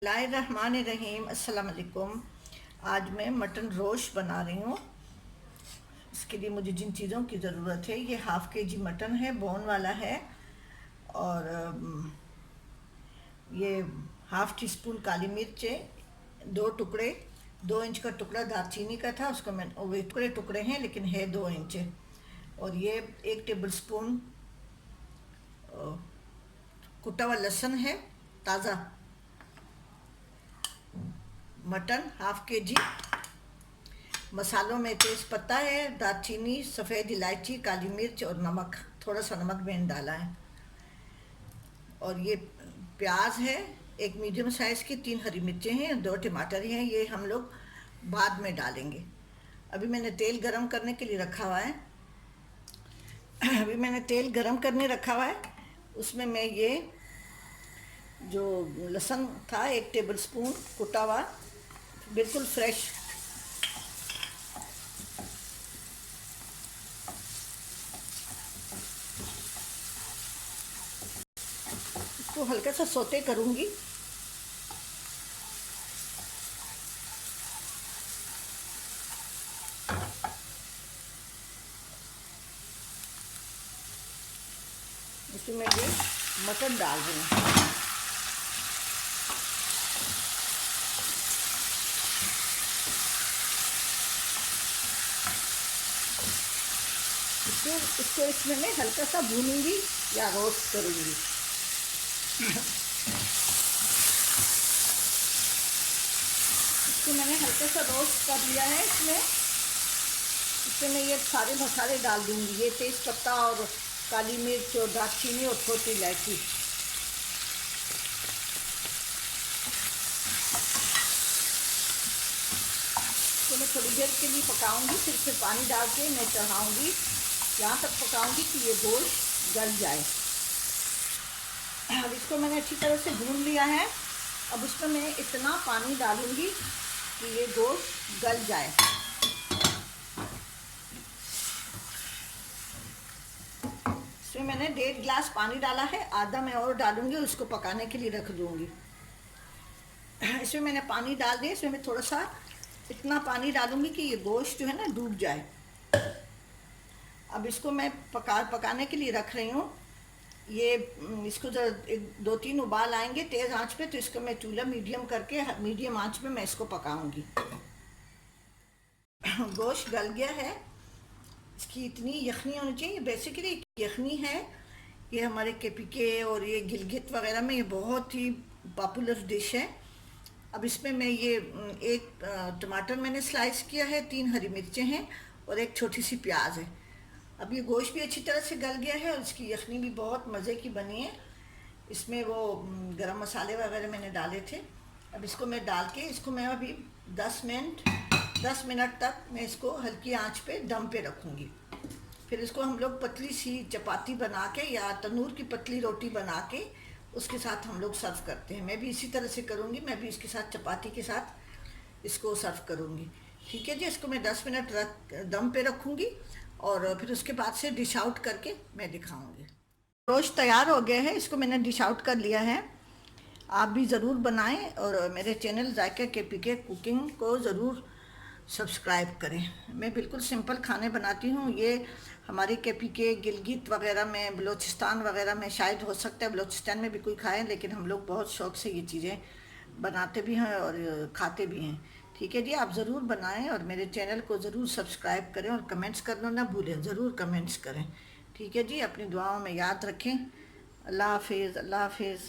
बिस्मिल्लाहिर्रहमानिर्रहीम। अस्सलाम वालेकुम। आज मैं मटन रोस्ट बना रही हूँ। इसके लिए मुझे जिन चीज़ों की ज़रूरत है, ये हाफ़ के जी मटन है, बोन वाला है, और ये हाफ़ टी स्पून काली मिर्च है, 2 टुकड़े, 2 इंच का टुकड़ा दालचीनी का था, उसको मैं वो टुकड़े टुकड़े हैं लेकिन है 2 इंच है। और ये 1 टेबल स्पून कुटा हुआ लहसुन है ताज़ा। मटन हाफ़ के जी। मसालों में तेज़ पत्ता है, दालचीनी, सफ़ेद इलायची, काली मिर्च और नमक, थोड़ा सा नमक मैंने डाला है। और ये प्याज है, एक मीडियम साइज़ की, 3 हरी मिर्चें हैं, 2 टमाटर हैं, ये हम लोग बाद में डालेंगे। अभी मैंने तेल गरम करने के लिए रखा हुआ है। अभी मैंने तेल गरम करने रखा हुआ है, उसमें मैं ये जो लहसुन था 1 टेबल स्पून कुटा हुआ, बिल्कुल फ्रेश, इसको हल्का सा सोते करूँगी। इसमें ये मटन डाल रही हूँ। इसको इसमें मैं हल्का सा भूनूंगी या रोस्ट करूंगी। इसको मैंने हल्का सा रोस्ट कर लिया है। इसमें मैं ये सारे मसाले डाल दूंगी, ये तेज़ पत्ता और काली मिर्च और दालचीनी और छोटी इलायची। इसको मैं थोड़ी देर के लिए पकाऊंगी, फिर पानी डाल के मैं चढ़ाऊंगी, यहाँ तक पकाऊंगी कि ये गोश्त गल जाए। अब इसको मैंने अच्छी तरह से भून लिया है। अब उसमें मैं इतना पानी डालूंगी कि ये गोश्त गल जाए। इसमें मैंने 1.5 गिलास पानी डाला है, आधा मैं और डालूंगी, उसको पकाने के लिए रख दूंगी। इसमें मैंने पानी डाल दिया। इसमें मैं थोड़ा सा इतना पानी डालूंगी कि ये गोश्त जो है ना डूब जाए। अब इसको मैं पकाने के लिए रख रही हूँ। ये इसको जब 2-3 उबाल आएंगे तेज़ आंच पे, तो इसको मैं चूल्हा मीडियम करके मीडियम आंच पे मैं इसको पकाऊंगी। गोश्त गल गया है। इसकी इतनी यखनी होनी चाहिए, बेसिकली यखनी है। ये हमारे केपीके और ये गिलगित वगैरह में ये बहुत ही पॉपुलर डिश है। अब इसमें मैं ये एक टमाटर मैंने स्लाइस किया है, 3 हरी मिर्चें हैं और एक छोटी सी प्याज है। अब ये गोश्त भी अच्छी तरह से गल गया है और इसकी यखनी भी बहुत मज़े की बनी है। इसमें वो गरम मसाले वगैरह मैंने डाले थे। अब इसको मैं डाल के इसको मैं अभी 10 मिनट तक मैं इसको हल्की आंच पे दम पे रखूँगी। फिर इसको हम लोग पतली सी चपाती बना के या तंदूर की पतली रोटी बना के उसके साथ हम लोग सर्व करते हैं। मैं भी इसी तरह से करूँगी, मैं भी इसके साथ चपाती के साथ इसको सर्व करूँगी। ठीक है जी। इसको मैं 10 मिनट दम पे रखूँगी और फिर उसके बाद से डिश आउट करके मैं दिखाऊँगी। रोस्ट तैयार हो गया है, इसको मैंने डिश आउट कर लिया है। आप भी ज़रूर बनाएं और मेरे चैनल जायका केपीके कुकिंग को ज़रूर सब्सक्राइब करें। मैं बिल्कुल सिंपल खाने बनाती हूँ। ये हमारे केपीके गिलगित वगैरह में, बलूचिस्तान वगैरह में शायद हो सकता है बलूचिस्तान में भी कोई खाए, लेकिन हम लोग बहुत शौक़ से ये चीज़ें बनाते भी हैं और खाते भी हैं। ठीक है जी। आप ज़रूर बनाएं और मेरे चैनल को ज़रूर सब्सक्राइब करें और कमेंट्स करना ना भूलें, ज़रूर कमेंट्स करें। ठीक है जी। अपनी दुआओं में याद रखें। अल्लाह हाफिज़। अल्लाह हाफिज़।